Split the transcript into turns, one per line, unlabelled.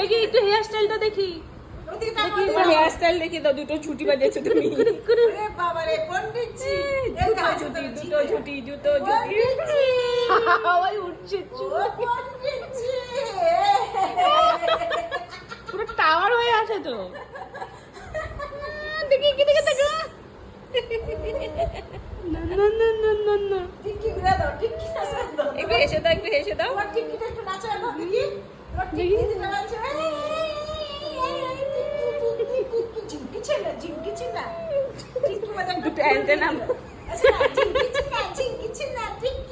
দেখি একটু হেয়ার স্টাইলটা দেখি। হেয়ার স্টাইল দেখি তো, দুটো ছুটি বাজেছো তুমি।
ওরে বাবা রে, পণ্ডিতজি
দুটো ছুটি। ওই উঠছে
ও পণ্ডিতজি।
পুরো টাওয়ার হয়ে আছে তো। দেখি কি দেখে দেখো। না।
টিকি ঘুরে দাও, টিকি নাচা দাও।
একটু হেসে দাও।
তোমার টিকিটা একটু নাচা দাও দেখি। তোমার টিকি দিতে নাচো। ঝিমকিছে না। টিকি বাজান
দুটো অ্যান্টেনা।
আচ্ছা, ঝিমকিছে না, টিকি।